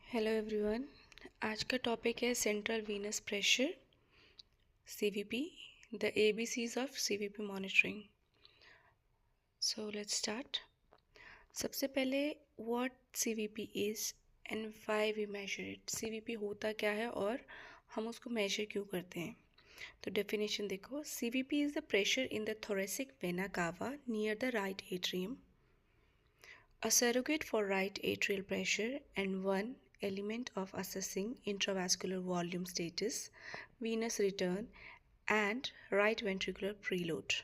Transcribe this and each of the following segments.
Hello everyone. आज का topic है central venous pressure CVP, the ABCs of CVP monitoring. So let's start. सबसे पहले what CVP is and why we measure it. CVP होता क्या है और हम उसको मेजर क्यों करते हैं। तो डेफिनेशन देखो, CVP is the pressure in the thoracic vena cava near the right atrium, a surrogate for right atrial pressure and one element of assessing intravascular volume status, venous return, and right ventricular preload.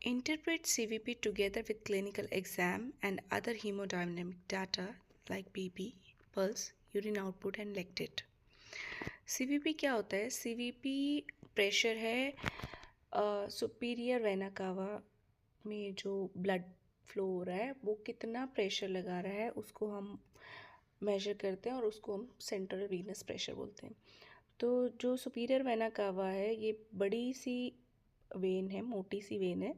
Interpret CVP together with clinical exam and other hemodynamic data like BP, pulse, urine output and lactate. CVP क्या होता है? CVP pressure है superior vena cava में जो blood flow हो रहा है वो कितना प्रेशर लगा रहा है उसको हम मेजर करते हैं और उसको हम सेंट्रल वीनस प्रेशर बोलते हैं। तो जो सुपीरियर वेना कावा है ये बड़ी सी वेन है, मोटी सी वेन है,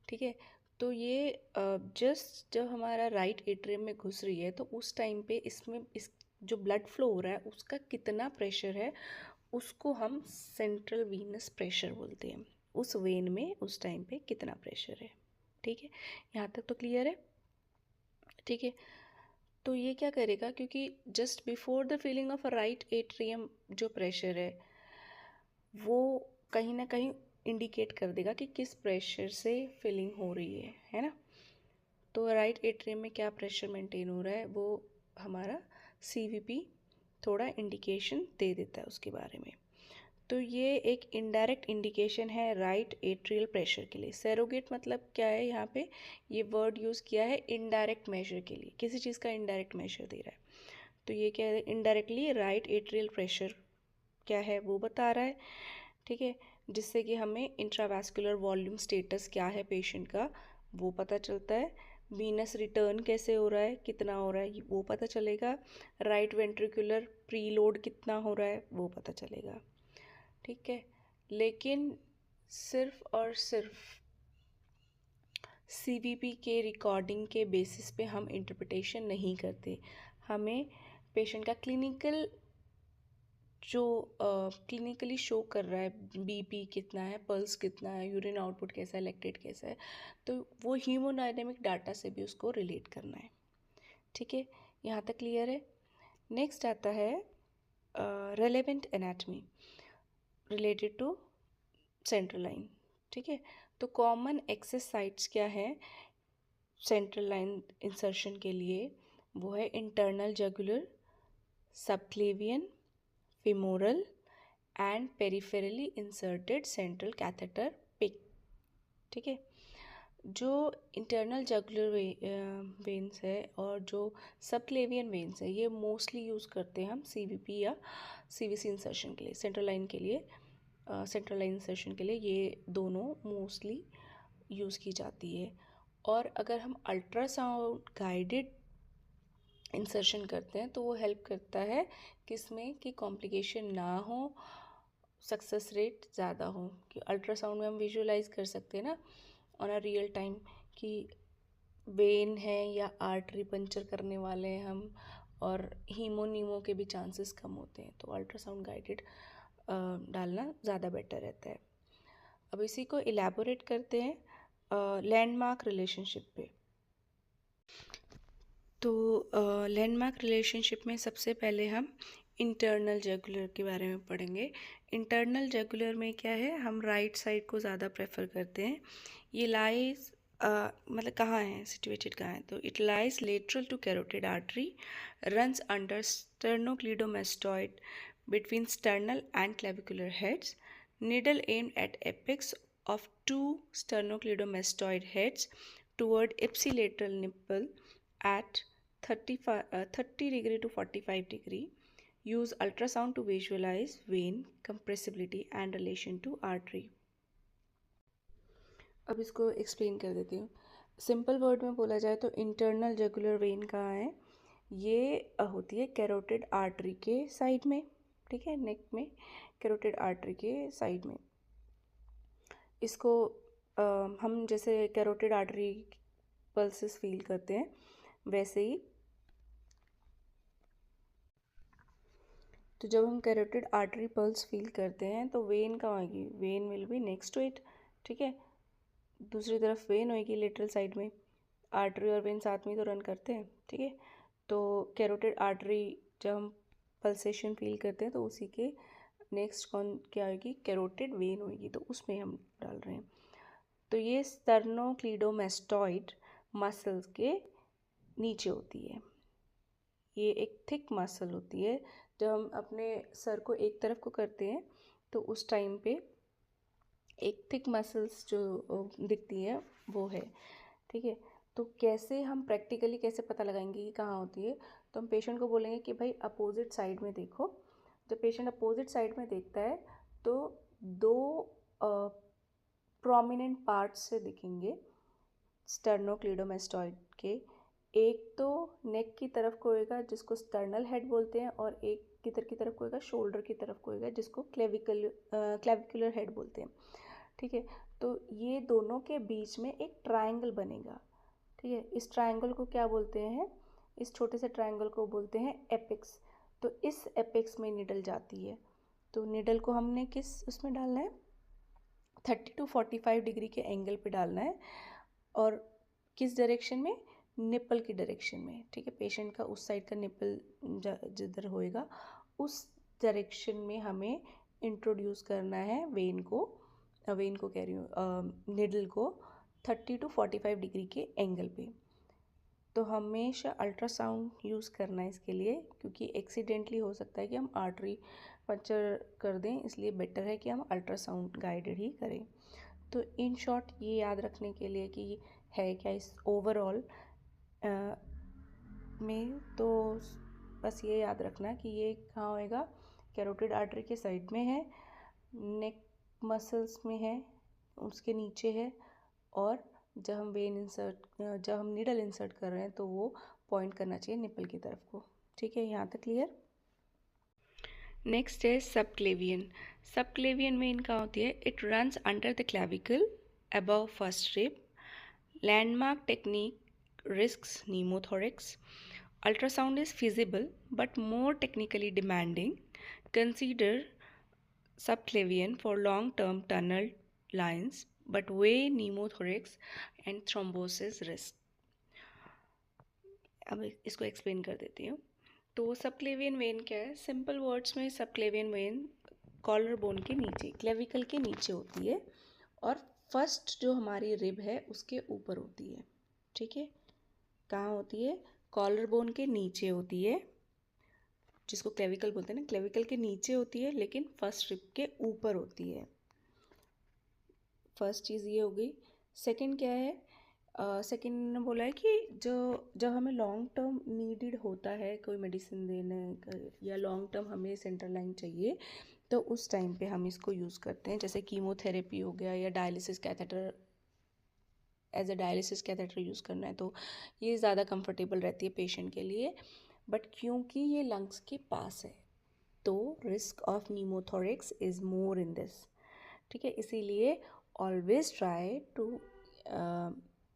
ठीक है। तो ये जस्ट जब हमारा राइट एट्रियम में घुस रही है तो उस टाइम पे इसमें इस जो ब्लड फ्लो हो रहा है उसका कितना प्रेशर है उसको हम सेंट्रल वीनस प्रेशर बोलते हैं। उस वेन में उस टाइम पे कितना प्रेशर है, ठीक है। यहाँ तक तो क्लियर है, ठीक है। तो ये क्या करेगा, क्योंकि just before the feeling of a right atrium जो प्रेशर है वो कहीं ना कहीं इंडिकेट कर देगा कि किस प्रेशर से फिलिंग हो रही है ना। तो राइट एट्रियम में क्या प्रेशर मेंटेन हो रहा है वो हमारा सीवीपी थोड़ा इंडिकेशन दे देता है उसके बारे में। तो ये एक इनडायरेक्ट इंडिकेशन है राइट एट्रियल प्रेशर के लिए। सैरोगेट मतलब क्या है, यहाँ पे ये वर्ड यूज़ किया है इनडायरेक्ट मेजर के लिए, किसी चीज़ का इनडायरेक्ट मेजर दे रहा है। तो ये क्या है, इनडायरेक्टली राइट एट्रियल प्रेशर क्या है वो बता रहा है, ठीक है। जिससे कि हमें इंट्रावैस्कुलर वॉल्यूम स्टेटस क्या है पेशेंट का वो पता चलता है। वीनस रिटर्न कैसे हो रहा है, कितना हो रहा है वो पता चलेगा। राइट वेंट्रिकुलर प्रीलोड कितना हो रहा है वो पता चलेगा, ठीक है। लेकिन सिर्फ और सिर्फ सीवीपी के रिकॉर्डिंग के बेसिस पे हम इंटरप्रिटेशन नहीं करते। हमें पेशेंट का क्लिनिकल जो क्लिनिकली शो कर रहा है, बीपी कितना है, पल्स कितना है, यूरिन आउटपुट कैसा है, लैक्टेट कैसा है, तो वो हीमोडायनेमिक डाटा से भी उसको रिलेट करना है, ठीक है। यहाँ तक क्लियर है। नेक्स्ट आता है relevant anatomy related to central line, ठीक है। तो कॉमन एक्सेस साइट्स क्या है सेंट्रल लाइन इंसर्शन के लिए, वो है internal jugular, subclavian, femoral and peripherally inserted central catheter PIC, ठीक है। जो इंटरनल जगुलर वेन्स है और जो सबक्लेवियन वेन्स है ये मोस्टली यूज़ करते हैं हम सीवीपी या सीवीसी इंसर्शन के लिए। सेंट्रल लाइन के लिए, सेंट्रल लाइन इंसर्शन के लिए ये दोनों मोस्टली यूज़ की जाती है। और अगर हम अल्ट्रासाउंड गाइडेड इंसर्शन करते हैं तो वो हेल्प करता है किसमें कि कॉम्प्लिकेशन ना हो, सक्सेस रेट ज़्यादा हो। कि अल्ट्रासाउंड में हम विजुअलाइज कर सकते हैं ना ऑन अ रियल टाइम कि वेन है या आर्टरी पंचर करने वाले हैं हम, और हीमोनीमो के भी चांसेस कम होते हैं। तो अल्ट्रासाउंड गाइडेड डालना ज़्यादा बेटर रहता है। अब इसी को इलेबोरेट करते हैं लैंडमार्क रिलेशनशिप पे। तो लैंडमार्क रिलेशनशिप में सबसे पहले हम इंटरनल जगुलर के बारे में पढ़ेंगे। इंटरनल जगुलर में क्या है, हम राइट साइड को ज़्यादा प्रेफर करते हैं। ये लाइज मतलब कहाँ है, सिचुएटेड कहाँ है, तो it lies lateral to carotid artery, runs under sternocleidomastoid between sternal and clavicular heads, needle aimed at apex of two sternocleidomastoid heads toward ipsilateral nipple at 30 degree to 45 degree. Use ultrasound to visualize vein compressibility and relation to artery. अब इसको explain कर देती हूँ। Simple word में बोला जाए तो internal जगुलर when कहाँ है, ये होती है कैरोटिड आर्टरी के साइड में, ठीक है, नेक में कैरोटिड आर्टरी के साइड में। इसको हम जैसे कैरोटिड आर्टरी पल्सेस फील करते हैं वैसे ही तो जब हम कैरोटिड आर्टरी पल्स फील करते हैं तो वेन कहाँ होगी, vein will be next to it, ठीक है। दूसरी तरफ वेन होगी लेटरल साइड में, आर्टरी और वेन साथ में तो रन करते हैं, ठीक है। तो कैरोटिड आर्टरी जब हम पल्सेशन फील करते हैं तो उसी के नेक्स्ट कौन क्या होगी, कैरोटिड वेन होगी, तो उसमें हम डाल रहे हैं। तो ये स्टर्नोक्लीडोमेस्टॉइड मसल्स के नीचे होती है, ये एक थिक मसल होती है। जब हम अपने सर को एक तरफ को करते हैं तो उस टाइम पे एक थिक मसल्स जो दिखती है वो है, ठीक है। तो कैसे हम प्रैक्टिकली कैसे पता लगाएंगे कि कहाँ होती है, तो हम पेशेंट को बोलेंगे कि भाई अपोजिट साइड में देखो। जब पेशेंट अपोजिट साइड में देखता है तो दो प्रोमिनेंट पार्ट्स से दिखेंगे स्टर्नोक्लीडोमेस्टॉइड के। एक तो नेक की तरफ को होएगा जिसको स्टर्नल हेड बोलते हैं, और एक किधर की तरफ को होएगा, शोल्डर की तरफ को होएगा जिसको क्लेविकुलर हेड बोलते हैं, ठीक है। तो ये दोनों के बीच में एक ट्रायंगल बनेगा, ठीक है। इस ट्रायंगल को क्या बोलते हैं, इस छोटे से ट्रायंगल को बोलते हैं एपेक्स। तो इस एपेक्स में निडल जाती है, तो निडल को हमने किस उसमें डालना है, 30 to 45 डिग्री के एंगल पे डालना है, और किस डायरेक्शन में, निपल की डायरेक्शन में, ठीक है। पेशेंट का उस साइड का निपल जिधर होएगा उस डायरेक्शन में हमें इंट्रोड्यूस करना है वेन को कह रही हूँ, निडल को 30 to 45 डिग्री के एंगल पे। तो हमेशा अल्ट्रासाउंड यूज़ करना है इसके लिए, क्योंकि एक्सीडेंटली हो सकता है कि हम आर्टरी पंचर कर दें, इसलिए बेटर है कि हम अल्ट्रासाउंड गाइडेड ही करें। तो इन शॉर्ट ये याद रखने के लिए कि है क्या इस ओवरऑल में, तो बस ये याद रखना कि ये कहाँ होएगा, कैरोटिड आर्टरी के साइड में है, नेक मसल्स में है, उसके नीचे है, और जब हम नीडल इंसर्ट कर रहे हैं तो वो पॉइंट करना चाहिए निपल की तरफ को, ठीक है। यहाँ तक क्लियर। नेक्स्ट है सबक्लेवियन। सबक्लेवियन वेन कहाँ होती है, it runs under the clavicle above first rib. Landmark technique risks pneumothorax. Ultrasound is feasible but more technically demanding. Consider subclavian for long-term tunnel lines but weigh pneumothorax and thrombosis risk. अब इसको explain कर देती हूँ। तो subclavian vein क्या है, simple words में subclavian vein collar bone के नीचे, क्लेविकल के नीचे होती है, और फर्स्ट जो हमारी रिब है उसके ऊपर होती है, ठीक है। कहाँ होती है, कॉलर बोन के नीचे होती है, जिसको क्लेविकल बोलते हैं ना, क्लेविकल के नीचे होती है लेकिन फर्स्ट रिब के ऊपर होती है। फर्स्ट चीज़ ये हो गई। सेकंड क्या है, सेकंड ने बोला है कि जब हमें लॉन्ग टर्म नीडेड होता है कोई मेडिसिन देने या लॉन्ग टर्म हमें सेंट्रल लाइन चाहिए, तो उस टाइम पे हम इसको यूज़ करते हैं, जैसे कीमोथेरेपी हो गया या dialysis catheter, as a dialysis catheter use करना है तो ये ज़्यादा कंफर्टेबल रहती है पेशेंट के लिए। बट क्योंकि ये लंग्स के पास है तो risk of pneumothorax is more in this, ठीक है। इसीलिए always try to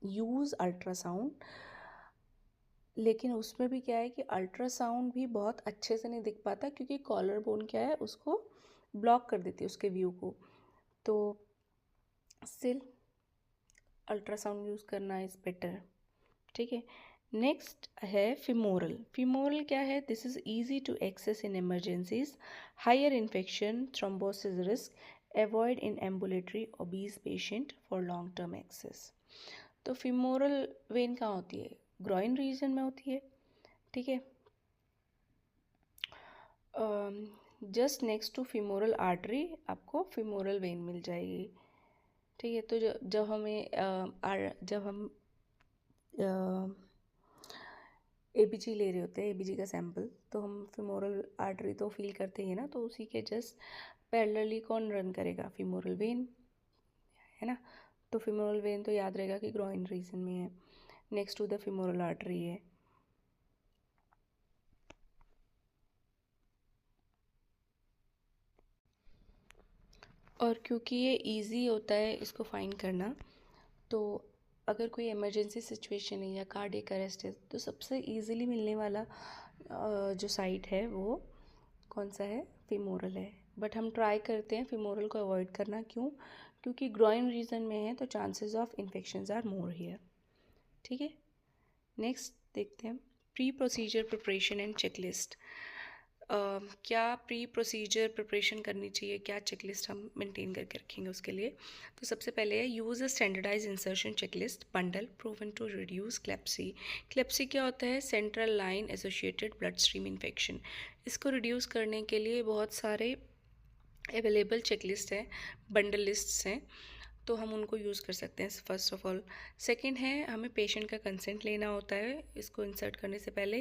use ultrasound, लेकिन उसमें भी क्या है कि अल्ट्रासाउंड भी बहुत अच्छे से नहीं दिख पाता, क्योंकि कॉलर बोन क्या है उसको ब्लॉक कर देती है उसके व्यू को, तो स्टिल अल्ट्रासाउंड यूज़ करना इज़ बेटर, ठीक है। नेक्स्ट है फिमोरल। फिमोरल क्या है, this is easy to access in emergencies, higher infection thrombosis risk, avoid in ambulatory obese patient for long term access. तो फिमोरल वेन कहाँ होती है, ग्रॉइन रीजन में होती है, ठीक है। Just next to femoral artery आपको फिमोरल वेन मिल जाएगी, ठीक है। तो जब हम एबीजी ले रहे होते हैं, एबीजी का सैंपल, तो हम फिमोरल आर्टरी तो फील करते ही है ना, तो उसी के जस्ट पैरेलली कौन रन करेगा, फिमोरल वेन, है ना। तो फिमोरल वेन तो याद रहेगा कि ग्रॉइन रीजन में है, next to the femoral artery है। और क्योंकि ये इजी होता है इसको फाइंड करना, तो अगर कोई इमरजेंसी सिचुएशन है या कार्डियक अरेस्ट है तो सबसे इजीली मिलने वाला जो साइट है वो कौन सा है, फीमोरल है, बट हम ट्राई करते हैं फीमोरल को अवॉइड करना। क्यों? क्योंकि ग्रॉइन रीजन में है तो chances of infections are more here. ठीक है, नेक्स्ट देखते हैं pre procedure preparation and checklist. क्या प्री प्रोसीजर प्रिपरेशन करनी चाहिए, क्या चेकलिस्ट हम मेंटेन करके रखेंगे उसके लिए। तो सबसे पहले है use a standardise insertion checklist bundle proven to reduce CLABSI. CLABSI क्या होता है? Central line associated blood stream infection. इसको रिड्यूस करने के लिए बहुत सारे अवेलेबल चेकलिस्ट हैं, बंडल लिस्ट्स हैं, तो हम उनको यूज़ कर सकते हैं फर्स्ट ऑफ ऑल। सेकंड है, हमें पेशेंट का कंसेंट लेना होता है इसको इंसर्ट करने से पहले।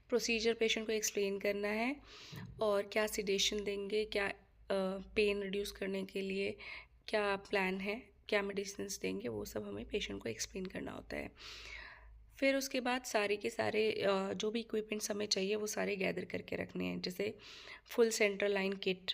प्रोसीजर पेशेंट को एक्सप्लेन करना है और क्या सिडेशन देंगे, क्या पेन रिड्यूस करने के लिए क्या प्लान है, क्या मेडिसिन देंगे, वो सब हमें पेशेंट को एक्सप्लेन करना होता है। फिर उसके बाद सारे के सारे जो भी इक्विपमेंट्स हमें चाहिए वो सारे गैदर करके रखने हैं, जैसे full central line kit,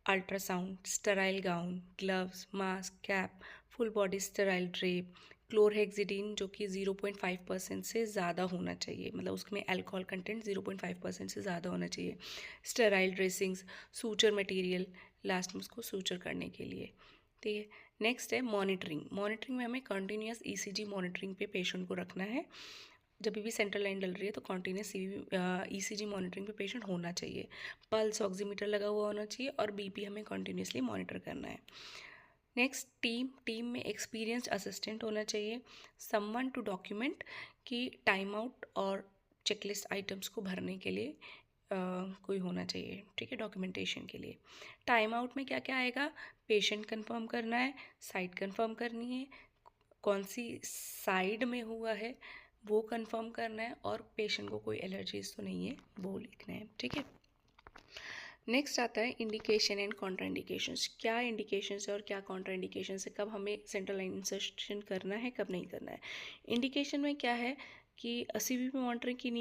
ultrasound, sterile gown, gloves, mask, cap, full body sterile drape, chlorhexidine जो कि 0.5% से ज़्यादा होना चाहिए, मतलब उसमें अल्कोहल कंटेंट 0.5% से ज़्यादा होना चाहिए, sterile dressings, suture material last में उसको सूचर करने के लिए। ठीक है, नेक्स्ट है मॉनिटरिंग। मॉनिटरिंग में हमें कंटिन्यूस ईसीजी मॉनिटरिंग पे पेशेंट को रखना है। जब भी सेंट्रल लाइन डल रही है तो कॉन्टीन्यूस ईसीजी मॉनिटरिंग पे पेशेंट होना चाहिए। पल्स ऑक्सीमीटर लगा हुआ होना चाहिए और बीपी हमें कॉन्टीन्यूसली मॉनिटर करना है। नेक्स्ट टीम में एक्सपीरियंस्ड असिस्टेंट होना चाहिए, समवन टू डॉक्यूमेंट कि टाइम आउट और चेकलिस्ट आइटम्स को भरने के लिए कोई होना चाहिए। ठीक है, डॉक्यूमेंटेशन के लिए। टाइम आउट में क्या क्या आएगा? पेशेंट कंफर्म करना है, साइट कंफर्म करनी है, कौन सी साइड में हुआ है वो कंफर्म करना है, और पेशेंट को कोई एलर्जीज तो नहीं है वो लिखना है। ठीक है, नेक्स्ट आता है इंडिकेशन एंड कॉन्ट्रा इंडिकेशंस। क्या इंडिकेशंस है और क्या कॉन्ट्रा इंडिकेशंस है, कब हमें सेंट्रल लाइन इंसर्शन करना है, कब नहीं करना है। इंडिकेशन में क्या है कि सीवीपी मॉनिटरिंग की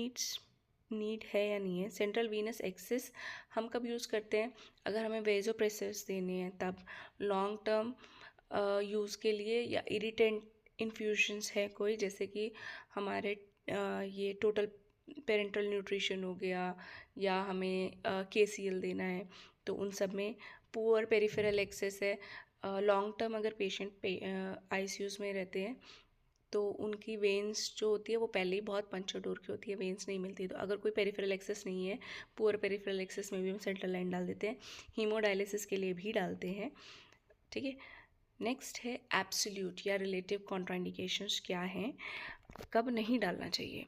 नीड है या नहीं है। सेंट्रल वीनस एक्सेस हम कब यूज़ करते हैं? अगर हमें वेजोप्रेसर्स देने हैं तब। लॉन्ग टर्म यूज़ के लिए, या इरिटेंट इन्फ्यूजन्स है कोई, जैसे कि हमारे ये टोटल पेरेंटल न्यूट्रिशन हो गया, या हमें KCL देना है, तो उन सब में। पुअर पेरिफेरल एक्सेस है, लॉन्ग टर्म अगर पेशेंट ICUs में रहते हैं तो उनकी वेंस जो होती है वो पहले ही बहुत पंचर डोर की होती है, वेंस नहीं मिलती, तो अगर कोई पेरिफेरल एक्सेस नहीं है, पुअर पेरिफेरल एक्सेस में भी हम सेंट्रल लाइन डाल देते हैं। हीमोडायलिसिस के लिए भी डालते हैं। ठीक है, नेक्स्ट है एब्सोल्यूट या रिलेटिव कॉन्ट्राइंडिकेशंस क्या हैं, कब नहीं डालना चाहिए।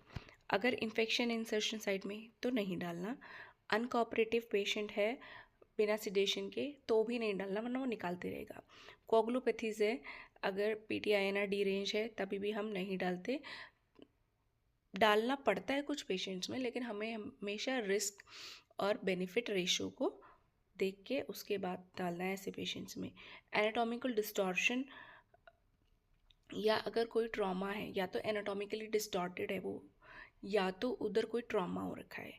अगर इन्फेक्शन इंसर्शन साइट में तो नहीं डालना। अनकोऑपरेटिव पेशेंट है बिना सिडेशन के तो भी नहीं डालना, वरना वो निकालते रहेगा। कोगुलोपैथीज है, अगर PTINR डीरेंज है तभी भी हम नहीं डालते। डालना पड़ता है कुछ पेशेंट्स में, लेकिन हमें हमेशा रिस्क और बेनिफिट रेशो को देख के उसके बाद डालना है ऐसे पेशेंट्स में। एनाटॉमिकल डिस्टॉर्शन, या अगर कोई ट्रॉमा है, या तो एनाटॉमिकली डिस्टॉर्टेड है वो, या तो उधर कोई ट्रॉमा हो रखा है,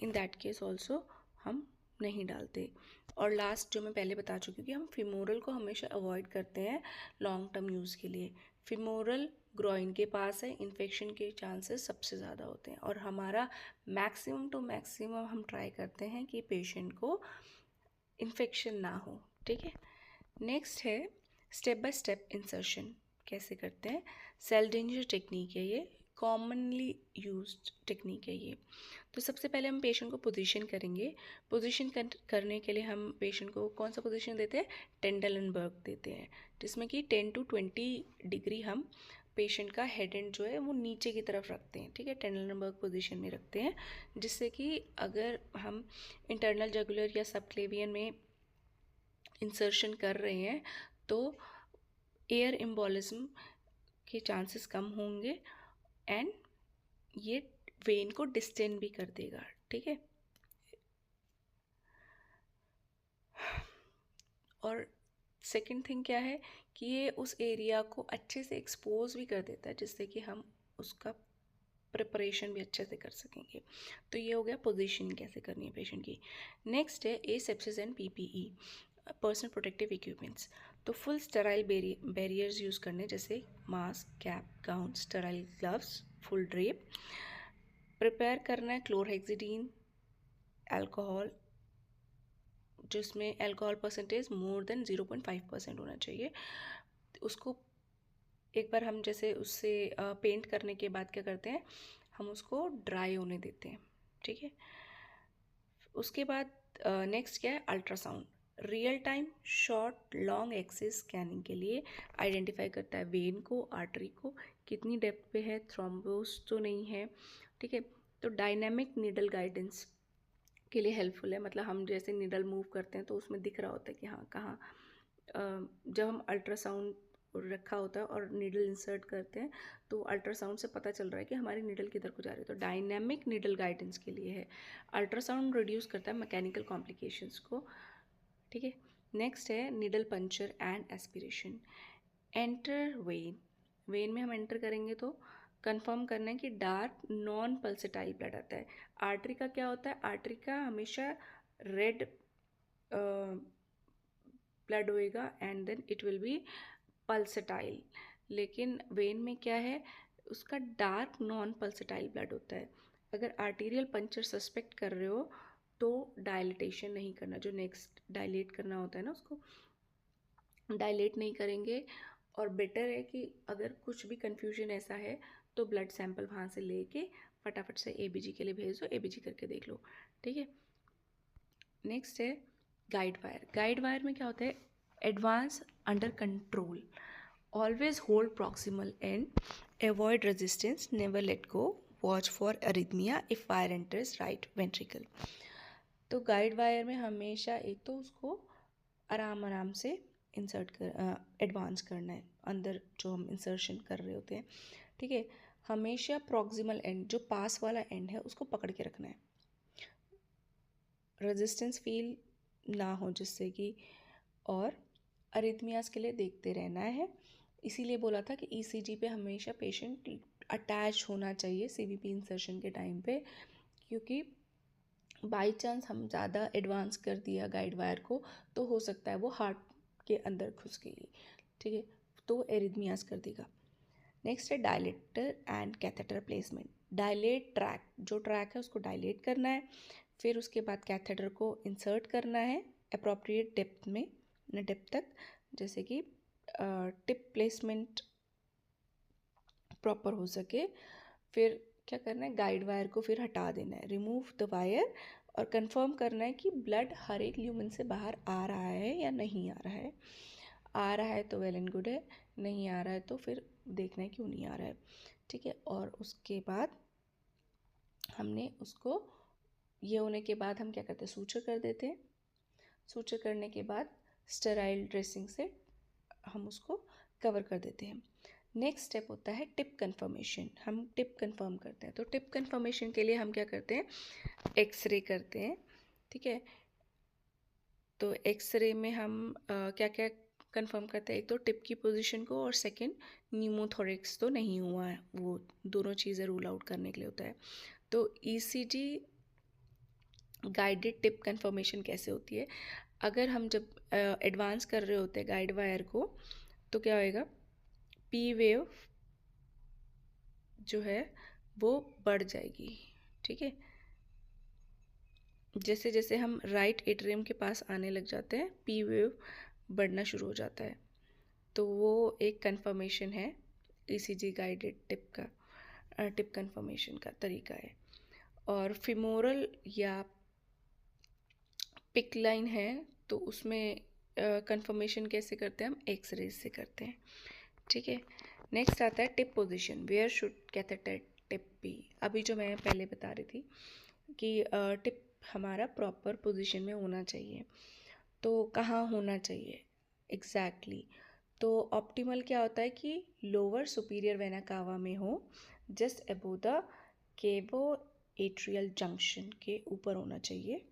इन दैट केस ऑल्सो हम नहीं डालते। और लास्ट जो मैं पहले बता चुकी हूँ कि हम फिमोरल को हमेशा अवॉइड करते हैं लॉन्ग टर्म यूज़ के लिए। फिमोरल ग्रॉइन के पास है, इन्फेक्शन के चांसेस सबसे ज़्यादा होते हैं, और हमारा मैक्सिमम टू मैक्सिमम हम ट्राई करते हैं कि पेशेंट को इन्फेक्शन ना हो। ठीक है, नेक्स्ट है स्टेप बाय स्टेप इंसर्शन कैसे करते हैं। सेल डेंजर टेक्निक है ये, कॉमनली यूज्ड टेक्निक है ये। तो सबसे पहले हम पेशेंट को पोजीशन करेंगे। पोजीशन करने के लिए हम पेशेंट को कौन सा पोजीशन देते हैं? टेंडलनबर्ग देते हैं, जिसमें कि 10 to 20 डिग्री हम पेशेंट का हेड एंड जो है वो नीचे की तरफ रखते हैं। ठीक है, टेंडलनबर्ग पोजीशन में रखते हैं, जिससे कि अगर हम इंटरनल जगुलर या सबक्लेवियन में इंसर्शन कर रहे हैं तो एयर एम्बोलिज्म के चांसेस कम होंगे, एंड ये वेन को डिस्टेंड भी कर देगा। ठीक है, और सेकंड थिंग क्या है कि ये उस एरिया को अच्छे से एक्सपोज भी कर देता है, जिससे कि हम उसका प्रिपरेशन भी अच्छे से कर सकेंगे। तो ये हो गया पोजीशनिंग कैसे करनी है पेशेंट की। नेक्स्ट है asepsis and PPE, personal protective equipments. तो फुल स्टेराइल बैरियर्स यूज़ करने, जैसे mask, cap, gown, sterile gloves, full drape. Prepare करना है क्लोरहेक्सिडीन, अल्कोहल, जिसमें अल्कोहल परसेंटेज मोर देन 0.5% होना चाहिए। उसको एक बार हम जैसे उससे पेंट करने के बाद क्या करते हैं, हम उसको ड्राई होने देते हैं, ठीक है। उसके बाद नेक्स्ट क्या है, ultrasound. Real time short long axis scanning के लिए आइडेंटिफाई करता है वेन को, आर्टरी को, कितनी डेप्थ पे है, थ्रोम्बोस तो नहीं है, ठीक है। तो डायनामिक नीडल गाइडेंस के लिए हेल्पफुल है, मतलब हम जैसे नीडल मूव करते हैं तो उसमें दिख रहा होता है कि हाँ कहाँ, जब हम अल्ट्रासाउंड रखा होता है और नीडल इंसर्ट करते हैं तो अल्ट्रासाउंड से पता चल रहा है कि हमारी नीडल किधर को जा रही है, तो डायनामिक नीडल गाइडेंस के लिए है। अल्ट्रासाउंड रिड्यूस करता है मैकेनिकल कॉम्प्लिकेशंस को, ठीक है। नेक्स्ट है needle puncture and aspiration. Enter when, when में हम एंटर करेंगे तो कंफर्म करना है कि डार्क नॉन पल्सेटाइल ब्लड आता है। आर्टरी का क्या होता है, आर्टरी का हमेशा रेड ब्लड होएगा and then it will be pulsatile, लेकिन वेन में क्या है, उसका डार्क नॉन पल्सेटाइल ब्लड होता है। अगर आर्टीरियल पंचर सस्पेक्ट कर रहे हो तो डायलिटेशन नहीं करना, जो नेक्स्ट डायलेट करना होता है ना उसको डायलेट नहीं करेंगे। और बेटर है कि अगर कुछ भी कन्फ्यूजन ऐसा है तो ब्लड सैंपल वहाँ से लेके फटाफट से एबीजी के लिए भेज दो, एबीजी करके देख लो, ठीक है। नेक्स्ट है गाइड वायर। गाइड वायर में क्या होता है, advance under control, always hold proximal and, avoid resistance, never let go, watch for arrhythmia if wire enters right ventricle. तो गाइड वायर में हमेशा एक तो उसको आराम आराम से इंसर्ट कर एडवांस करना है अंदर जो हम इंसर्शन कर रहे होते हैं, ठीक है। हमेशा प्रॉक्सिमल एंड जो पास वाला एंड है उसको पकड़ के रखना है, रेजिस्टेंस फील ना हो जिससे कि, और अरिथमियास के लिए देखते रहना है। इसीलिए बोला था कि ईसीजी पे हमेशा पेशेंट अटैच होना चाहिए सीवीपी इंसर्शन के टाइम पे, क्योंकि बाई चांस हम ज़्यादा एडवांस कर दिया गाइड वायर को तो हो सकता है वो हार्ट के अंदर घुस गई, ठीक है, तो एरिथमियास कर देगा। नेक्स्ट है dilator and catheter placement. Dilate track, जो ट्रैक है उसको डायलेट करना है, फिर उसके बाद कैथेटर को इंसर्ट करना है अप्रोप्रिएट डेप्थ में, डेप्थ तक, जैसे कि टिप प्लेसमेंट प्रॉपर हो सके। फिर क्या करना है, गाइड वायर को फिर हटा देना है, रिमूव द वायर, और कंफर्म करना है कि ब्लड हर एक ल्यूमेन से बाहर आ रहा है या नहीं आ रहा है। आ रहा है तो वेल एंड गुड है, नहीं आ रहा है तो फिर देखना है क्यों नहीं आ रहा है, ठीक है। और उसके बाद हमने उसको, ये होने के बाद हम क्या करते हैं, सूचर कर देते हैं। सूचर करने के बाद स्टेराइल ड्रेसिंग से हम उसको कवर कर देते हैं। नेक्स्ट स्टेप होता है टिप कंफर्मेशन। हम टिप कंफर्म करते हैं, तो टिप कंफर्मेशन के लिए हम क्या करते हैं, एक्सरे करते हैं, ठीक है। तो एक्सरे में हम क्या क्या कंफर्म करते हैं, एक तो टिप की पोजीशन को, और सेकंड न्यूमोथोरिक्स तो नहीं हुआ है, वो दोनों चीज़ें रूल आउट करने के लिए होता है। तो ईसीजी गाइडेड टिप कंफर्मेशन कैसे होती है, अगर हम जब एडवांस कर रहे होते हैं गाइड वायर को तो क्या होएगा, पी वेव जो है वो बढ़ जाएगी, ठीक है। जैसे जैसे हम राइट एट्रियम के पास आने लग जाते हैं पी वेव बढ़ना शुरू हो जाता है, तो वो एक कंफर्मेशन है ईसीजी गाइडेड टिप का, टिप कंफर्मेशन का तरीका है। और फिमोरल या पिक लाइन है तो उसमें कंफर्मेशन कैसे करते हैं, हम एक्सरे से करते हैं, ठीक है। नेक्स्ट आता है tip position, where should catheter tip be. अभी जो मैं पहले बता रही थी कि टिप हमारा प्रॉपर पोजीशन में होना चाहिए, तो कहाँ होना चाहिए एग्जैक्टली तो ऑप्टिमल क्या होता है कि लोअर सुपीरियर वेना कावा में हो, just above the cavo atrial junction के ऊपर होना चाहिए।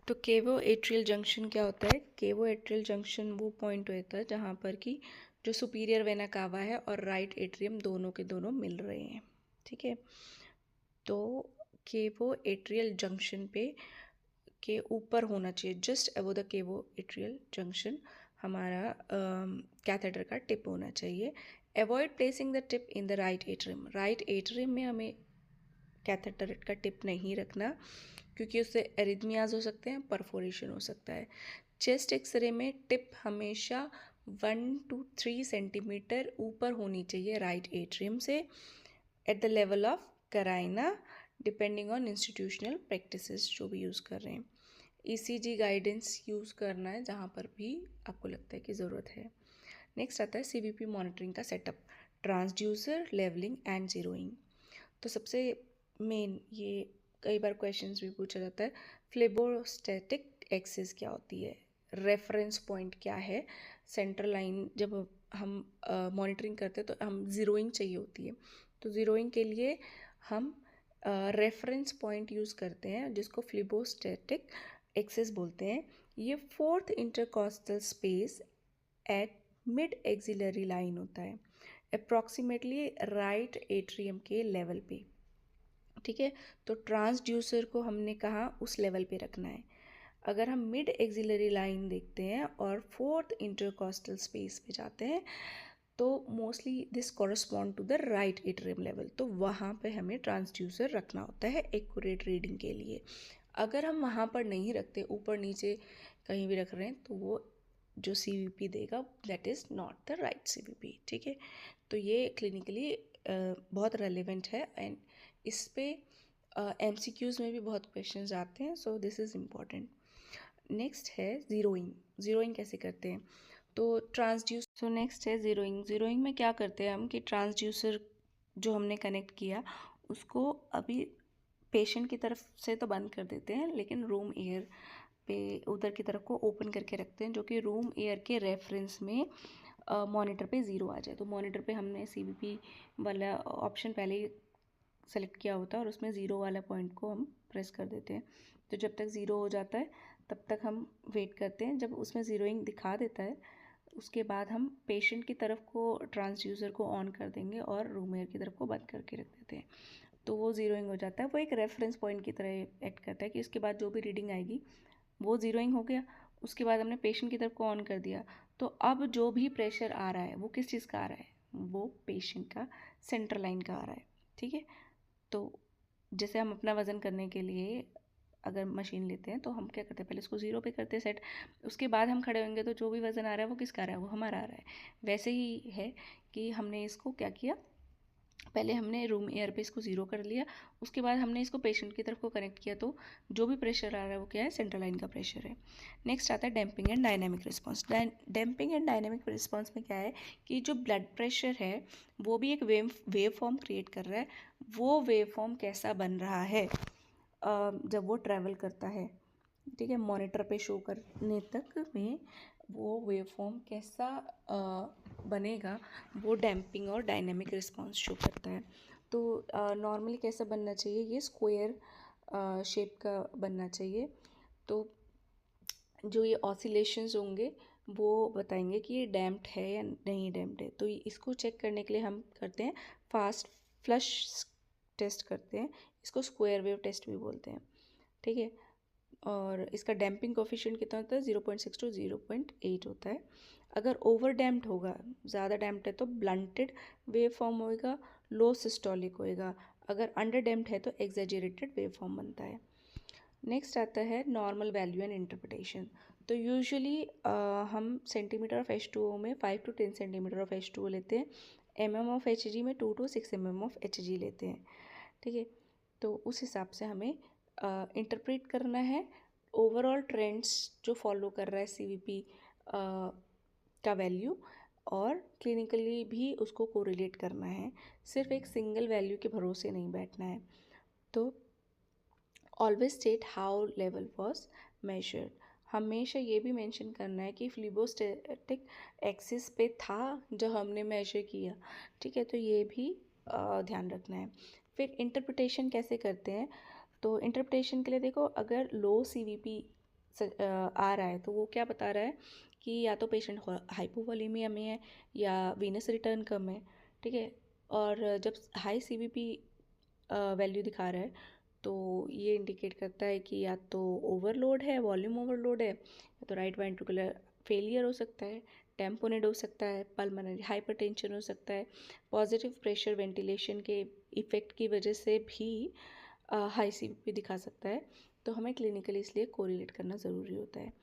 तो केवो एट्रियल जंक्शन क्या होता है, केवो एट्रियल जंक्शन वो पॉइंट होता है जहाँ पर कि जो सुपीरियर वेना कावा है और राइट एट्रियम दोनों के दोनों मिल रहे हैं, ठीक है। तो केवो एट्रियल जंक्शन पे के ऊपर होना चाहिए, just above the cavo atrial junction हमारा कैथेटर का टिप होना चाहिए। Avoid placing the tip in the right atrium, right atrium में हमें कैथेटर का टिप नहीं रखना, क्योंकि उससे एरिथमियाज हो सकते हैं, परफोरेशन हो सकता है। चेस्ट एक्सरे में टिप हमेशा 1 to 3 सेंटीमीटर ऊपर होनी चाहिए राइट एट्रियम से at the level of carina, depending on institutional practices जो भी यूज़ कर रहे हैं। ECG गाइडेंस यूज़ करना है जहाँ पर भी आपको लगता है कि ज़रूरत है। नेक्स्ट आता है CVP मॉनिटरिंग का setup, transducer, levelling and zeroing. तो सबसे मेन ये कई बार क्वेश्चंस भी पूछा जाता है, फ्लेबोस्टैटिक एक्सिस क्या होती है, रेफरेंस पॉइंट क्या है, सेंट्रल लाइन जब हम मॉनिटरिंग करते हैं तो हम ज़ीरोइंग चाहिए होती है, तो ज़ीरोइंग के लिए हम रेफरेंस पॉइंट यूज़ करते हैं जिसको फ्लेबोस्टैटिक एक्सिस बोलते हैं। ये 4th intercostal space at mid axillary line होता है, अप्रॉक्सीमेटली राइट एट्रियम के लेवल पे। ठीक है, तो ट्रांसड्यूसर को हमने कहा उस लेवल पे रखना है। अगर हम मिड एक्सिलरी लाइन देखते हैं और 4th इंटरकॉस्टल स्पेस पे जाते हैं तो mostly this correspond to the right atrium level, तो वहाँ पे हमें ट्रांसड्यूसर रखना होता है एक्यूरेट रीडिंग के लिए। अगर हम वहाँ पर नहीं रखते, ऊपर नीचे कहीं भी रख रहे हैं, तो वो जो CVP देगा that is not the right CVP। ठीक है, तो ये क्लिनिकली बहुत रेलिवेंट है एंड इस पे MCQs में भी बहुत क्वेश्चंस आते हैं, so this is important. Next है ज़ीरोइंग। ज़ीरोइंग कैसे करते हैं, तो ट्रांसड्यूसर, नेक्स्ट है ज़ीरोइंग। ज़ीरोइंग में क्या करते हैं हम कि ट्रांसड्यूसर जो हमने कनेक्ट किया उसको अभी पेशेंट की तरफ से तो बंद कर देते हैं, लेकिन रूम एयर पे उधर की तरफ को ओपन करके रखते हैं, जो कि रूम एयर के रेफरेंस में मॉनिटर पे ज़ीरो आ जाए। तो मॉनिटर पे हमने CVP वाला ऑप्शन पहले ही सेलेक्ट किया होता है और उसमें ज़ीरो वाला पॉइंट को हम प्रेस कर देते हैं। तो जब तक ज़ीरो हो जाता है तब तक हम वेट करते हैं। जब उसमें ज़ीरोइंग दिखा देता है उसके बाद हम पेशेंट की तरफ को ट्रांसड्यूसर को ऑन कर देंगे और रूम एयर की तरफ को बंद करके रख देते हैं, तो वो ज़ीरोइंग हो जाता है। वो एक रेफरेंस पॉइंट की तरह एक्ट करता है कि इसके बाद जो भी रीडिंग आएगी वो ज़ीरोइंग हो गया। उसके बाद हमने पेशेंट की तरफ को ऑन कर दिया, तो अब जो भी प्रेशर आ रहा है वो किस चीज़ का आ रहा है, वो पेशेंट का सेंट्रल लाइन का आ रहा है। ठीक है, तो जैसे हम अपना वज़न करने के लिए अगर मशीन लेते हैं तो हम क्या करते हैं, पहले इसको ज़ीरो पे करते हैं सेट, उसके बाद हम खड़े होंगे तो जो भी वज़न आ रहा है वो किसका आ रहा है, वो हमारा आ रहा है। वैसे ही है कि हमने इसको क्या किया, पहले हमने रूम एयर पे इसको ज़ीरो कर लिया, उसके बाद हमने इसको पेशेंट की तरफ को कनेक्ट किया, तो जो भी प्रेशर आ रहा है वो क्या है, सेंट्रल लाइन का प्रेशर है। नेक्स्ट आता है damping and dynamic response. Damping and dynamic response में क्या है कि जो ब्लड प्रेशर है वो भी एक वेव फॉर्म क्रिएट कर रहा है। वो वेव फॉर्म कैसा बन रहा है जब वो ट्रैवल करता है, ठीक है, मॉनिटर पे शो करने तक में वो वेव फॉर्म कैसा बनेगा, वो डैम्पिंग और डायनेमिक रिस्पॉन्स शो करता है। तो नॉर्मली कैसा बनना चाहिए, ये स्क्वायर शेप का बनना चाहिए। तो जो ये ऑसिलेशंस होंगे वो बताएंगे कि ये डैम्प्ड है या नहीं डैम्प्ड है। तो इसको चेक करने के लिए हम करते हैं फास्ट फ्लश टेस्ट करते हैं, इसको स्क्वायर वेव टेस्ट भी बोलते हैं। ठीक है, और इसका डैम्पिंग कोफिशिएंट कितना होता है, 0.6 to 0.8 होता है। अगर ओवर डैम्प्ड होगा, ज़्यादा डैम्प्ड है तो ब्लंटेड वेव फॉर्म होएगा, लो सिस्टोलिक होएगा। अगर अंडर डैम्प्ड है तो एग्जैजरेटेड वेव फॉर्म बनता है। नेक्स्ट आता है नॉर्मल वैल्यू एंड इंटरप्रिटेशन। तो यूजुअली हम सेंटीमीटर ऑफ H2O में 5 to 10 सेंटीमीटर ऑफ H2O लेते हैं, mm ऑफ Hg में 2 to 6 mm ऑफ Hg लेते हैं। ठीक है, तो उस हिसाब से हमें इंटरप्रेट करना है ओवरऑल ट्रेंड्स जो फॉलो कर रहा है CVP का वैल्यू, और क्लिनिकली भी उसको कोरिलेट करना है, सिर्फ एक सिंगल वैल्यू के भरोसे नहीं बैठना है। तो always state how level was measured, हमेशा ये भी मेंशन करना है कि फ्लिबोस्टैटिक एक्सिस पे था जो हमने मेजर किया। ठीक है, तो ये भी ध्यान रखना है। फिर इंटरप्रिटेशन कैसे करते हैं, तो इंटरप्रिटेशन के लिए देखो, अगर लो CVP आ रहा है तो वो क्या बता रहा है कि या तो पेशेंट हाइपोवोलेमिया में है या वीनस रिटर्न कम है। ठीक है, और जब हाई CVP वैल्यू दिखा रहा है तो ये इंडिकेट करता है कि या तो ओवरलोड है, वॉल्यूम ओवरलोड है, या तो राइट वेंट्रिकुलर फेलियर हो सकता है, टेम्पोनेड हो सकता है, पल्मोनरी हाइपरटेंशन हो सकता है। पॉजिटिव प्रेशर वेंटिलेशन के इफ़ेक्ट की वजह से भी हाई CVP दिखा सकता है, तो हमें क्लिनिकली इसलिए कोरिलेट करना ज़रूरी होता है।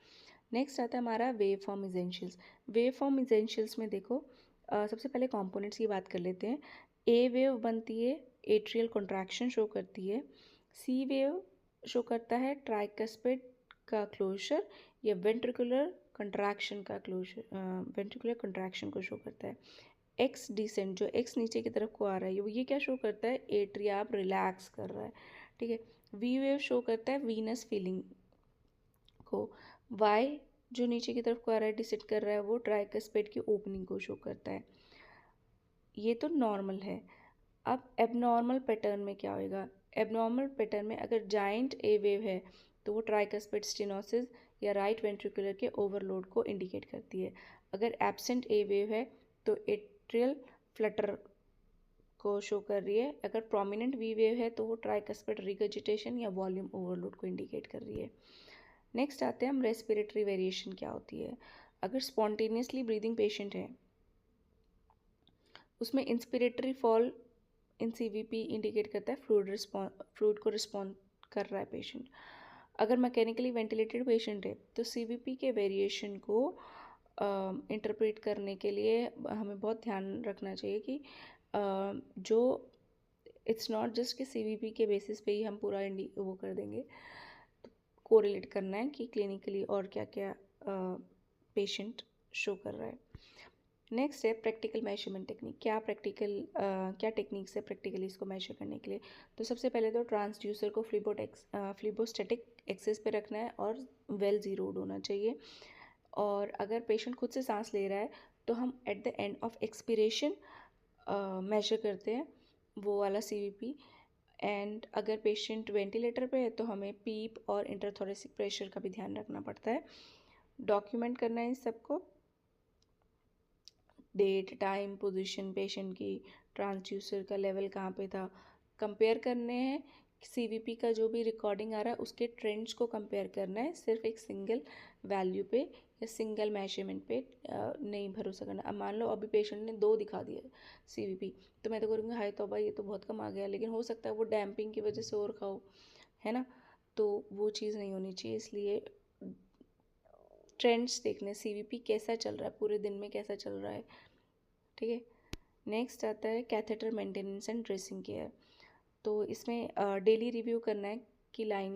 नेक्स्ट आता है हमारा वेव फॉर्म इजेंशियल्स। वेव फॉर्म इजेंशियल्स में देखो, सबसे पहले कंपोनेंट्स की बात कर लेते हैं। ए वेव बनती है, एट्रियल कॉन्ट्रैक्शन शो करती है। सी वेव शो करता है ट्राइकस्पिड का क्लोजर या वेंट्रिकुलर कंट्रैक्शन का क्लोजर, वेंट्रिकुलर कंट्रैक्शन को शो करता है। एक्स डिसेंट, जो एक्स नीचे की तरफ को आ रहा है, ये क्या शो करता है, एट्रिया आप रिलैक्स कर रहा है, ठीक है। वी वेव शो करता है वीनस फीलिंग को। वाई जो नीचे की तरफ को आ रहा है, डिसेंट कर रहा है, वो ट्राइकस्पिड की ओपनिंग को शो करता है। ये तो नॉर्मल है। अब एबनॉर्मल पैटर्न में क्या होएगा, एबनॉर्मल पैटर्न में अगर जाइंट ए वेव है तो वो ट्राइकस्पिड स्टेनोसिस या राइट वेंट्रिकुलर के ओवरलोड को इंडिकेट करती है। अगर एब्सेंट ए वेव है तो एट्रियल फ्लटर को शो कर रही है। अगर प्रोमिनेंट वी वेव है तो वो ट्राइकस्पिड रिगर्जिटेशन या वॉल्यूम ओवरलोड को इंडिकेट कर रही है। नेक्स्ट आते हैं हम रेस्पिरेटरी वेरिएशन क्या होती है। अगर स्पॉन्टेनियसली ब्रीदिंग पेशेंट है, उसमें inspiratory fall in CVP indicate करता है फ्लूइड को रिस्पॉन्ड कर रहा है पेशेंट। अगर मैकेनिकली वेंटिलेटेड पेशेंट है तो CVP के वेरिएशन को इंटरप्रेट करने के लिए हमें बहुत ध्यान रखना चाहिए कि जो इट्स नॉट जस्ट कि CVP के बेसिस पे ही हम पूरा वो कर देंगे, तो कोरिलेट करना है कि क्लिनिकली और क्या क्या पेशेंट शो कर रहा है। नेक्स्ट है प्रैक्टिकल मेजरमेंट टेक्निक। क्या टेक्निक्स है प्रैक्टिकली इसको मेजर करने के लिए। तो सबसे पहले तो ट्रांसड्यूसर को फ्लिबोस्टैटिक एक्सेस पे रखना है और वेल जीरोड होना चाहिए। और अगर पेशेंट खुद से सांस ले रहा है तो हम at the end of expiration measure करते हैं वो वाला CVP। एंड अगर पेशेंट वेंटिलेटर पे है तो हमें पीप और इंटरथोरेसिक प्रेशर का भी ध्यान रखना पड़ता है। डॉक्यूमेंट करना है इस सबको, डेट, टाइम, पोजीशन पेशेंट की, ट्रांसड्यूसर का लेवल कहाँ पे था, कंपेयर करने हैं। CVP का जो भी रिकॉर्डिंग आ रहा है उसके ट्रेंड्स को कंपेयर करना है, सिर्फ एक सिंगल वैल्यू पे या सिंगल मेजरमेंट पे नहीं भरोसा करना। अब मान लो अभी पेशेंट ने 2 दिखा दिया CVP, तो मैं तो करूँगी हाय तौबा ये तो बहुत कम आ गया, लेकिन हो सकता है वो डैम्पिंग की वजह से और खाओ, है ना। तो वो चीज़ नहीं होनी चाहिए, इसलिए ट्रेंड्स देखने, CVP कैसा चल रहा है, पूरे दिन में कैसा चल रहा है, ठीक है। नेक्स्ट आता है catheter maintenance and dressing care. तो इसमें डेली रिव्यू करना है कि लाइन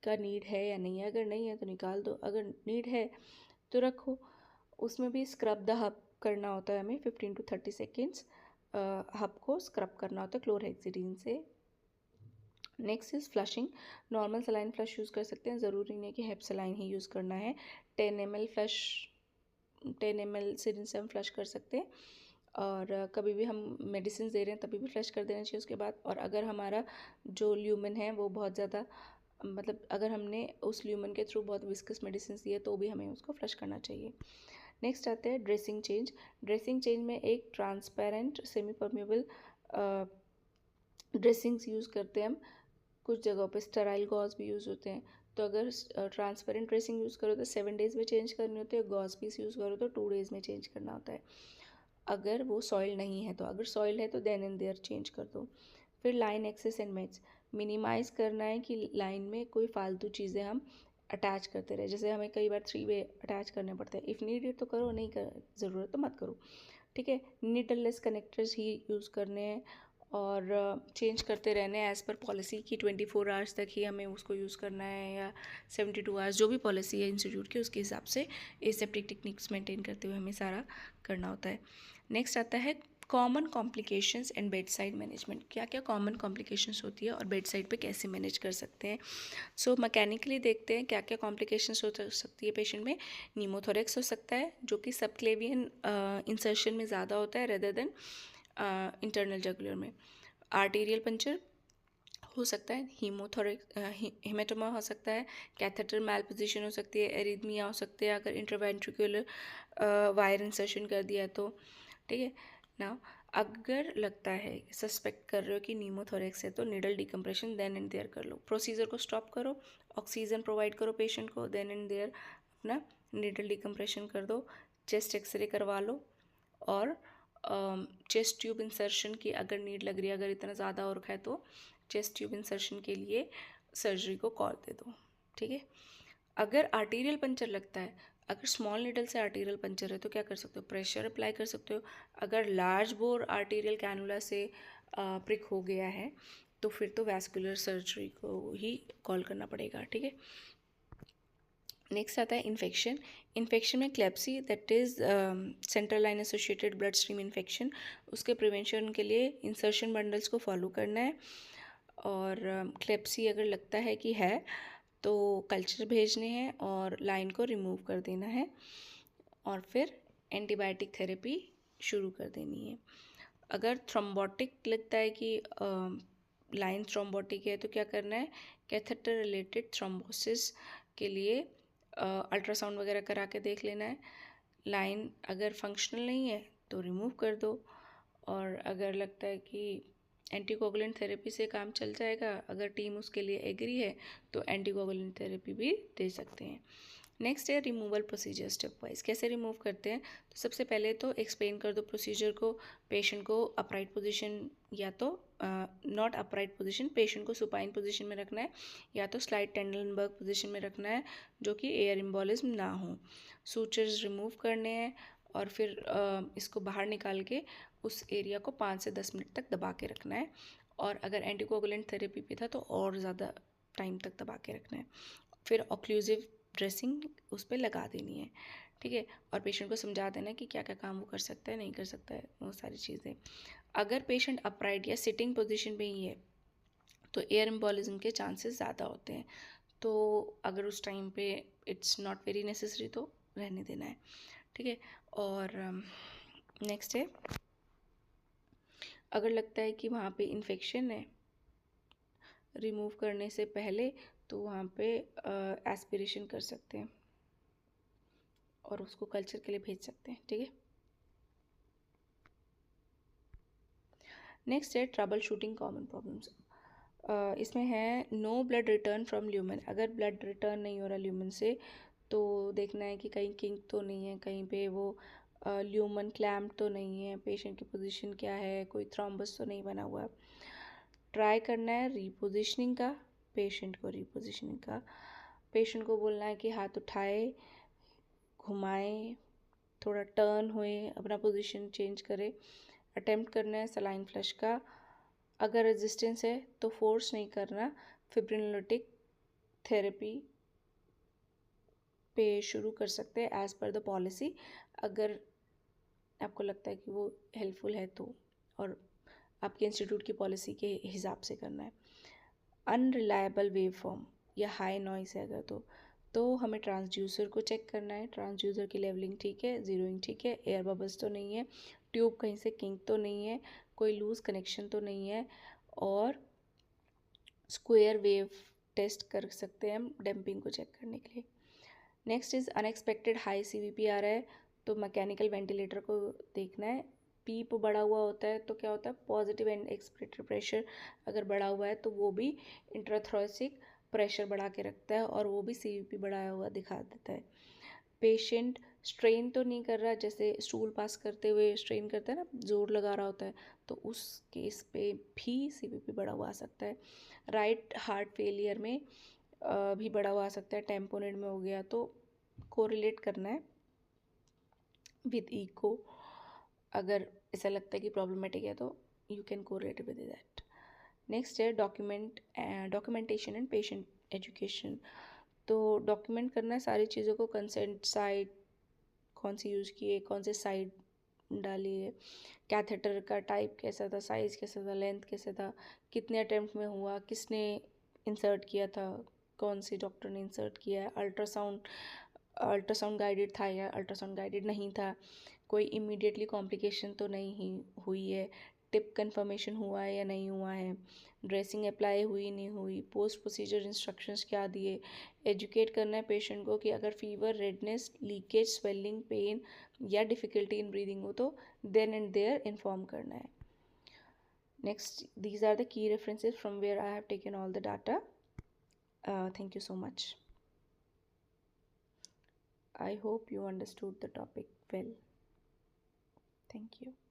का नीड है या नहीं है। अगर नहीं है तो निकाल दो, अगर नीड है तो रखो। उसमें भी स्क्रब द हब करना होता है हमें 15 to 30 सेकेंड्स, हब को स्क्रब करना होता है क्लोरहेक्सिडीन से। Next is flushing. Normal saline flush use कर सकते हैं, ज़रूरी नहीं है कि हेप सलाइन ही यूज़ करना है। 10 ml फ्लश, 10 ml सिरिंज से हम फ्लश कर सकते हैं। और कभी भी हम मेडिसिन दे रहे हैं तभी भी फ्लश कर देना चाहिए उसके बाद। और अगर हमारा जो ल्यूमन है वो बहुत ज़्यादा, मतलब अगर हमने उस ल्यूमन के थ्रू बहुत विस्कस मेडिसिन दी है तो भी हमें उसको फ्लश करना चाहिए। नेक्स्ट आते हैं ड्रेसिंग चेंज। ड्रेसिंग चेंज में एक transparent semi permeable dressings use करते हैं हम। कुछ जगहों पे स्टेराइल गॉज भी यूज़ होते हैं। तो अगर ट्रांसपेरेंट ड्रेसिंग यूज़ करो तो 7 डेज़ में चेंज करनी होती है, गॉज पीस यूज़ करो तो 2 डेज़ में चेंज करना होता है। अगर वो सॉइल नहीं है तो, अगर सॉइल है तो देन एंड देयर चेंज कर दो। फिर line access and meds, minimise करना है कि लाइन में कोई फालतू चीज़ें हम अटैच करते रहे। जैसे हमें कई बार 3 वे अटैच करने पड़ते हैं, इफ़ नीडेड तो करो, नहीं कर ज़रूरत तो मत करो, ठीक है। नीडललेस कनेक्टर्स ही यूज़ करने हैं और चेंज करते रहने हैं एज़ पर पॉलिसी की 24 आवर्स तक ही हमें उसको यूज़ करना है या 72 आवर्स, जो भी पॉलिसी है इंस्टीट्यूट की उसके हिसाब से एसेप्टिक टेक्निक्स मेंटेन करते हुए हमें सारा करना होता है। नेक्स्ट आता है common complications and bed side management. क्या क्या कॉमन कॉम्प्लिकेशंस होती है और बेड साइड पे कैसे मैनेज कर सकते हैं। सो मैकेनिकली देखते हैं क्या क्या कॉम्प्लिकेशंस हो सकती है पेशेंट में। नीमोथोरेक्स हो सकता है जो कि सबक्लेवियन इंसर्शन में ज़्यादा होता है रेदर देन इंटरनल जगुलर में। आर्टेरियल पंचर हो सकता है, हेमेटोमा हो सकता है, कैथेटर मैल पोजिशन हो सकती है, एरिथमिया हो सकती है अगर इंटरवेंट्रिकुलर वायर इंसर्शन कर दिया तो, ठीक है ना। अगर लगता है, सस्पेक्ट कर रहे हो कि नीमोथोरेक्स है तो needle decompression then and there कर लो, प्रोसीजर को स्टॉप करो, ऑक्सीजन प्रोवाइड करो पेशेंट को, देन एंड देयर अपना नीडल डिकम्प्रेशन कर दो, चेस्ट एक्सरे करवा लो और चेस्ट ट्यूब इंसर्शन की अगर नीड लग रही है, अगर इतना ज़्यादा हो रखा है तो चेस्ट ट्यूब इंसर्शन के लिए सर्जरी को कॉल दे दो, ठीक है। अगर आर्टीरियल पंचर लगता है, अगर स्मॉल नीडल से आर्टीरियल पंचर है तो क्या कर सकते हो, प्रेशर अप्लाई कर सकते हो। अगर लार्ज बोर आर्टीरियल कैनुला से प्रिक हो गया है तो फिर तो वैस्कुलर सर्जरी को ही कॉल करना पड़ेगा, ठीक है। नेक्स्ट आता है इन्फेक्शन। इन्फेक्शन में CLABSI, that is central line associated blood stream infection, उसके प्रिवेंशन के लिए इंसर्शन बंडल्स को फॉलो करना है। और क्लेप्सी अगर लगता है कि है तो कल्चर भेजने हैं और लाइन को रिमूव कर देना है और फिर एंटीबायोटिक थेरेपी शुरू कर देनी है। अगर थ्रोम्बोटिक लगता है कि लाइन थ्रोम्बोटिक है तो क्या करना है, कैथेटर रिलेटेड थ्रोम्बोसिस के लिए अल्ट्रासाउंड वगैरह करा के देख लेना है। लाइन अगर फंक्शनल नहीं है तो रिमूव कर दो, और अगर लगता है कि एंटीकोगुलेंट थेरेपी से काम चल जाएगा, अगर टीम उसके लिए एग्री है तो एंटीकोगुलेंट थेरेपी भी दे सकते हैं। नेक्स्ट है रिमूवल प्रोसीजर स्टेप वाइज। कैसे रिमूव करते हैं, तो सबसे पहले तो एक्सप्लेन कर दो प्रोसीजर को। पेशेंट को अपराइट पोजीशन या तो नॉट अपराइट पोजीशन, पेशेंट को सुपाइन पोजीशन में रखना है या तो स्लाइड टेंडलनबर्ग पोजीशन में रखना है जो कि एयर एम्बोलिज्म ना हो। सूचर्स रिमूव करने हैं और फिर इसको बाहर निकाल के उस एरिया को 5 से 10 मिनट तक दबा के रखना है, और अगर एंटीकोगुलेंट थेरेपी पे था तो और ज़्यादा टाइम तक दबा के रखना है। फिर ऑक्लूसिव ड्रेसिंग उस पर लगा देनी है, ठीक है। और पेशेंट को समझा देना है कि क्या क्या काम वो कर सकता है, नहीं कर सकता है, वो सारी चीज़ें। अगर पेशेंट अपराइट या सिटिंग पोजीशन पे ही है तो एयर एम्बोलिज्म के चांसेस ज़्यादा होते हैं, तो अगर उस टाइम पे इट्स नॉट वेरी नेसेसरी तो रहने देना है, ठीक है। और नेक्स्ट है, अगर लगता है कि वहाँ पे इन्फेक्शन है रिमूव करने से पहले तो वहाँ पे एस्पिरेशन कर सकते हैं और उसको कल्चर के लिए भेज सकते हैं, ठीक है। नेक्स्ट है ट्रबल शूटिंग कॉमन प्रॉब्लम्स। इसमें है no blood return from lumen. अगर ब्लड रिटर्न नहीं हो रहा ल्यूमन से तो देखना है कि कहीं किंक तो नहीं है, कहीं पे वो ल्यूमन क्लैम्प तो नहीं है, पेशेंट की पोजीशन क्या है, कोई थ्रोम्बस तो नहीं बना हुआ है। ट्राई करना है रीपोजिशनिंग का, पेशेंट को रीपोजिशनिंग का। पेशेंट को बोलना है कि हाथ उठाए, घुमाए, थोड़ा टर्न हुए, अपना पोजीशन चेंज करे। अटेम्प्ट करना है सलाइन फ्लश का। अगर रेजिस्टेंस है तो फोर्स नहीं करना, फिब्रिनोलिटिक थेरेपी पे शुरू कर सकते हैं एज़ पर द पॉलिसी, अगर आपको लगता है कि वो हेल्पफुल है तो, और आपके इंस्टीट्यूट की पॉलिसी के हिसाब से करना है। अनरिलायबल वेव फॉर्म या हाई नॉइस है अगर तो हमें ट्रांसड्यूसर को चेक करना है। ट्रांसड्यूसर की लेवलिंग ठीक है, जीरोइंग ठीक है, एयर बबल्स तो नहीं है, ट्यूब कहीं से किंक तो नहीं है, कोई लूज कनेक्शन तो नहीं है, और स्क्वायर वेव टेस्ट कर सकते हैं हम डैम्पिंग को चेक करने के लिए। Next is unexpected high CVP आ रहा है तो मैकेनिकल वेंटिलेटर को देखना है। पीप बढ़ा हुआ होता है तो क्या होता है, पॉजिटिव एंड एक्सपिरेटरी प्रेशर अगर बढ़ा हुआ है तो वो भी इंट्राथोरेसिक प्रेशर बढ़ा के रखता है और वो भी CVP बढ़ाया हुआ दिखा देता है। पेशेंट स्ट्रेन तो नहीं कर रहा, जैसे स्टूल पास करते हुए स्ट्रेन करता है ना, जोर लगा रहा होता है, तो उस केस पे भी CVP बढ़ा हुआ आ सकता है। राइट हार्ट फेलियर में भी बढ़ा हुआ आ सकता है, टेम्पोनेट में हो गया तो कोरिलेट करना है विद ईको। अगर ऐसा लगता है कि प्रॉब्लमेटिक है तो you can correlate with that. Next है डॉक्यूमेंटेशन एंड पेशेंट एजुकेशन। तो डॉक्यूमेंट करना है सारी चीज़ों को, कंसेंट साइट कौन सी यूज़ की है, कौन से साइड डाली है, कैथेटर का टाइप कैसा था, साइज़ कैसा था, लेंथ कैसा था, कितने अटेम्प्ट में हुआ, किसने इंसर्ट किया था, कौन सी डॉक्टर ने इंसर्ट किया है, अल्ट्रासाउंड गाइडेड था या अल्ट्रासाउंड गाइडेड नहीं था, कोई इमीडिएटली कॉम्प्लिकेशन तो नहीं हुई है, टिप कंफर्मेशन हुआ है या नहीं हुआ है, ड्रेसिंग अप्लाई हुई नहीं हुई, पोस्ट प्रोसीजर इंस्ट्रक्शंस क्या दिए। एजुकेट करना है पेशेंट को कि अगर fever, redness, leakage, swelling, pain या डिफ़िकल्टी इन ब्रीदिंग हो तो देन एंड देयर इन्फॉर्म करना है। Next, these are the key references from where I have taken all the data. Thank you so much. I hope you understood the topic well. Thank you.